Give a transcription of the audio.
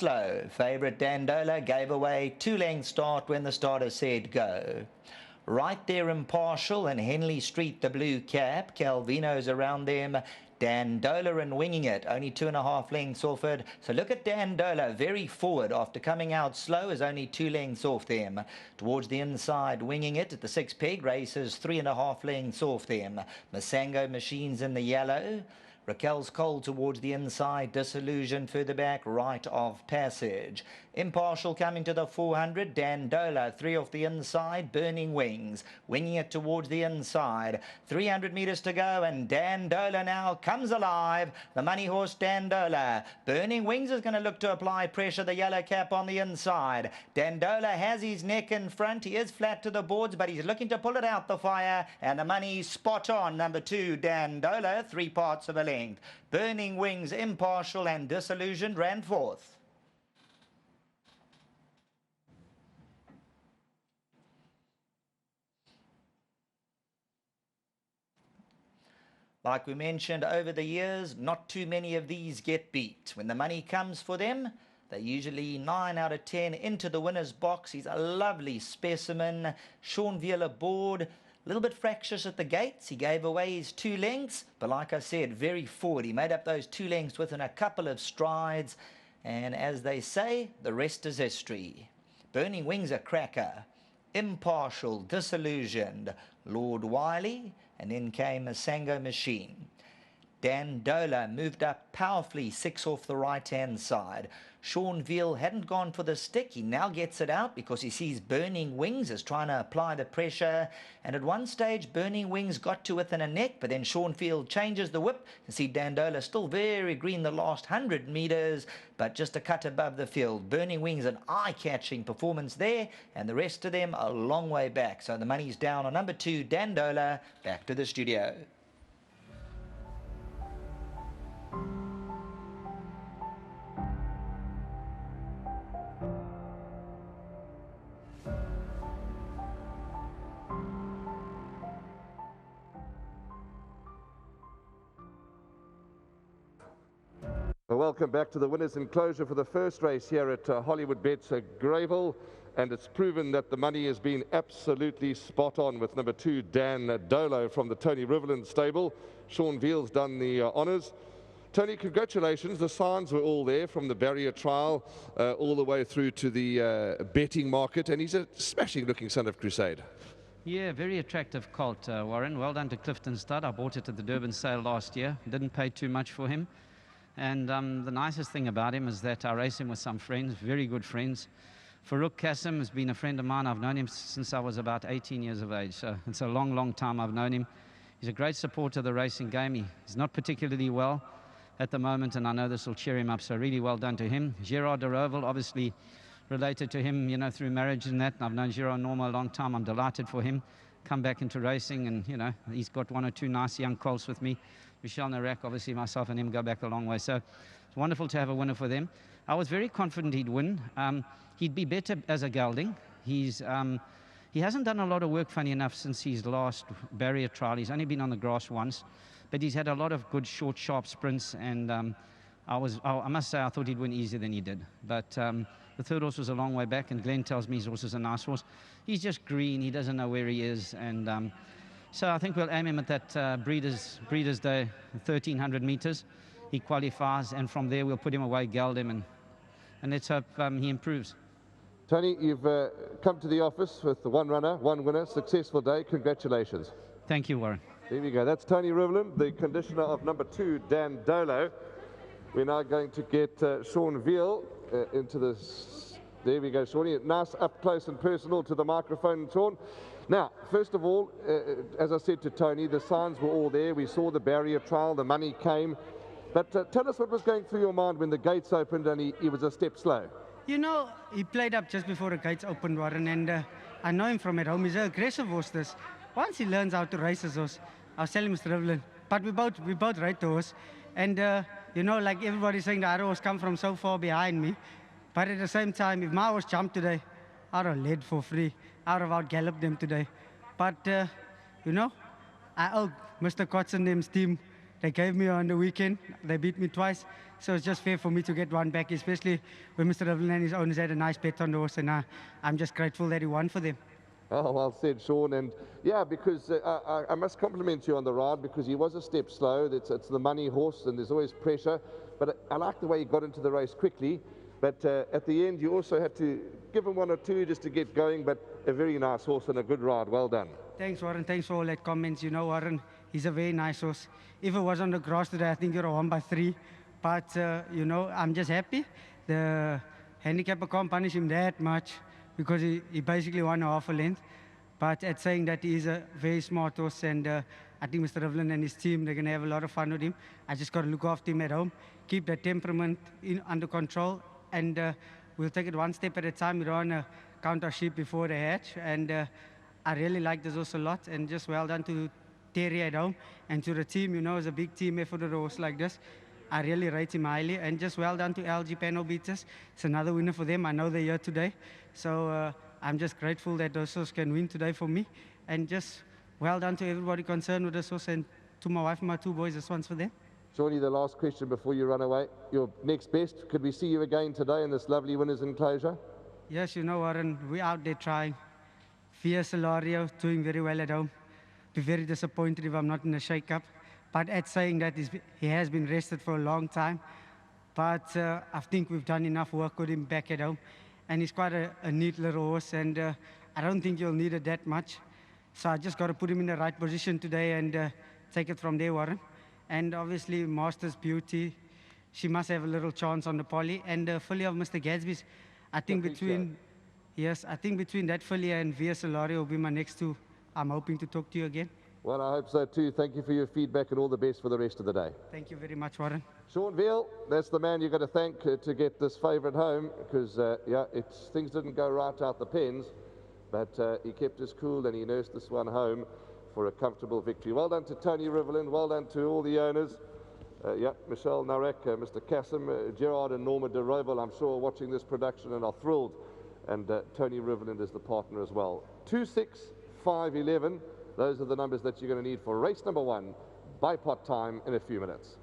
slow. Favourite Dandola gave away 2-length start when the starter said go. Right there, Impartial and Henley Street, the blue cap. Calvino's around them. Dandola and Winging It, only 2.5 lengths off it. So look at Dandola, very forward after coming out slow, is only 2 lengths off them. Towards the inside, Winging It at the 6 peg races 3.5 lengths off them. Masango Machines in the yellow. Raquel's Cole towards the inside, Disillusion further back, right of passage. Impartial coming to the 400, Dandola 3 off the inside, Burning Wings, Winging It towards the inside. 300 metres to go and Dandola now comes alive. The money horse Dandola. Burning Wings is going to look to apply pressure, the yellow cap on the inside. Dandola has his neck in front, he is flat to the boards but he's looking to pull it out the fire and the money's spot on. Number 2, Dandola, 3 parts of a length. Burning Wings, Impartial and Disillusioned ran fourth. Like we mentioned over the years, not too many of these get beat. When the money comes for them, they're usually 9 out of 10 into the winner's box. He's a lovely specimen. Sean Veal aboard. A little bit fractious at the gates. He gave away his 2 lengths, but like I said, very forward. He made up those 2 lengths within a couple of strides. And as they say, the rest is history. Burning Wings a cracker. Impartial, Disillusioned, Lord Wiley, and then came a Masango Machine. Dandola moved up powerfully, 6 off the right-hand side. Sean Veal hadn't gone for the stick. He now gets it out because he sees Burning Wings is trying to apply the pressure. And at one stage, Burning Wings got to within a neck, but then Sean Veal changes the whip. You see Dandola still very green the last 100 metres, but just a cut above the field. Burning Wings, an eye-catching performance there, and the rest of them a long way back. So the money's down on number 2, Dandola. Back to the studio. Welcome back to the winners' enclosure for the first race here at Hollywoodbets at Greyville, and it's proven that the money has been absolutely spot on with number 2, Dandolo from the Tony Riverland stable. Sean Veal's done the honours. Tony, congratulations. The signs were all there from the barrier trial all the way through to the betting market, and he's a smashing looking son of Crusade. Yeah, very attractive colt, Warren. Well done to Clifton Stud. I bought it at the Durban sale last year. Didn't pay too much for him. And the nicest thing about him is that I race him with some friends, very good friends. Farouk Kassim has been a friend of mine. I've known him since I was about 18 years of age. So it's a long, long time I've known him. He's a great supporter of the racing game. He's not particularly well at the moment, and I know this will cheer him up. So really well done to him. Gerard de Roval, obviously related to him, you know, through marriage and that. And I've known Gerard Norma a long time. I'm delighted for him. Come back into racing, and, you know, he's got 1 or 2 nice young colts with me. Michelle Narak, obviously myself and him go back a long way. So it's wonderful to have a winner for them. I was very confident he'd win. He'd be better as a gelding. He hasn't done a lot of work, funny enough, since his last barrier trial. He's only been on the grass once, but he's had a lot of good, short, sharp sprints. And I must say, I thought he'd win easier than he did. But the third horse was a long way back, and Glenn tells me his horse is a nice horse. He's just green. He doesn't know where he is. And so I think we'll aim him at that Breeders' Day, 1,300 metres. He qualifies, and from there we'll put him away, geld him, and let's hope he improves. Tony, you've come to the office with the 1 runner, 1 winner, successful day. Congratulations. Thank you, Warren. There we go. That's Tony Riverland, the conditioner of number 2, Dandolo. We're now going to get Sean Veal into this. There we go, Shawnee. Nice up close and personal to the microphone, Sean. Now, first of all, as I said to Tony, the signs were all there. We saw the barrier trial, the money came. But tell us what was going through your mind when the gates opened and he was a step slow. You know, he played up just before the gates opened, Warren, and I know him from at home. He's an aggressive horse, this. Once he learns how to race his horse, I'll tell him, Mr. Riverland. But we both ride the horse. And, you know, like everybody's saying, the other horse come from so far behind me. But at the same time, if my horse jumped today, I'd have led for free. I'd have out-galloped them today. But, you know, I owe Mr. Kotz and them's team they gave me on the weekend. They beat me twice. So it's just fair for me to get one back, especially when Mr. Rivlin and his owners had a nice bet on the horse. And I'm just grateful that he won for them. Oh, well said, Sean. And yeah, because I must compliment you on the ride, because he was a step slow. It's the money horse, and there's always pressure. But I like the way he got into the race quickly. But at the end, you also had to give him one or two just to get going. But a very nice horse and a good ride. Well done. Thanks, Warren. Thanks for all that comments. You know, Warren, he's a very nice horse. If it was on the grass today, I think you're a 1/3. But, you know, I'm just happy. The handicapper can't punish him that much because he basically won a half a length. But at saying that, he is a very smart horse, and I think Mr. Rivlin and his team, they're going to have a lot of fun with him. I just got to look after him at home, keep that temperament under control, and we'll take it one step at a time. We don't want to count our sheep before they hatch. And I really like this horse a lot, and just well done to Terry at home and to the team. You know, it's a big team effort with a horse like this. I really rate him highly, and just well done to LG Panel Beaters. It's another winner for them. I know they're here today. So I'm just grateful that those horses can win today for me. And just well done to everybody concerned with this horse, and to my wife and my two boys. This one's for them. Shawnee, the last question before you run away. Your next best, could we see you again today in this lovely winners enclosure? Yes, you know, Warren, we're out there trying. Via Solario, doing very well at home. Be very disappointed if I'm not in a shake-up. But at saying that, he has been rested for a long time. But I think we've done enough work with him back at home. And he's quite a neat little horse, and I don't think you'll need it that much. So I just got to put him in the right position today and take it from there, Warren. And obviously, Master's Beauty, she must have a little chance on the poly. And the filly of Mr. Gadsby's, I think between that filly and Via Solario will be my next two. I'm hoping to talk to you again. Well, I hope so too. Thank you for your feedback, and all the best for the rest of the day. Thank you very much, Warren. Sean Veal, that's the man you've got to thank to get this favourite home, because yeah, things didn't go right out the pens, but he kept his cool and he nursed this one home for a comfortable victory. Well done to Tony Rivlin, well done to all the owners. Yeah, Michelle Narek, Mr. Cassim, Gerard and Norma de Roval, I'm sure, watching this production and are thrilled. And Tony Rivlin is the partner as well. 2, 6, 5, 11. Those are the numbers that you're going to need for race number 1 by pot time in a few minutes.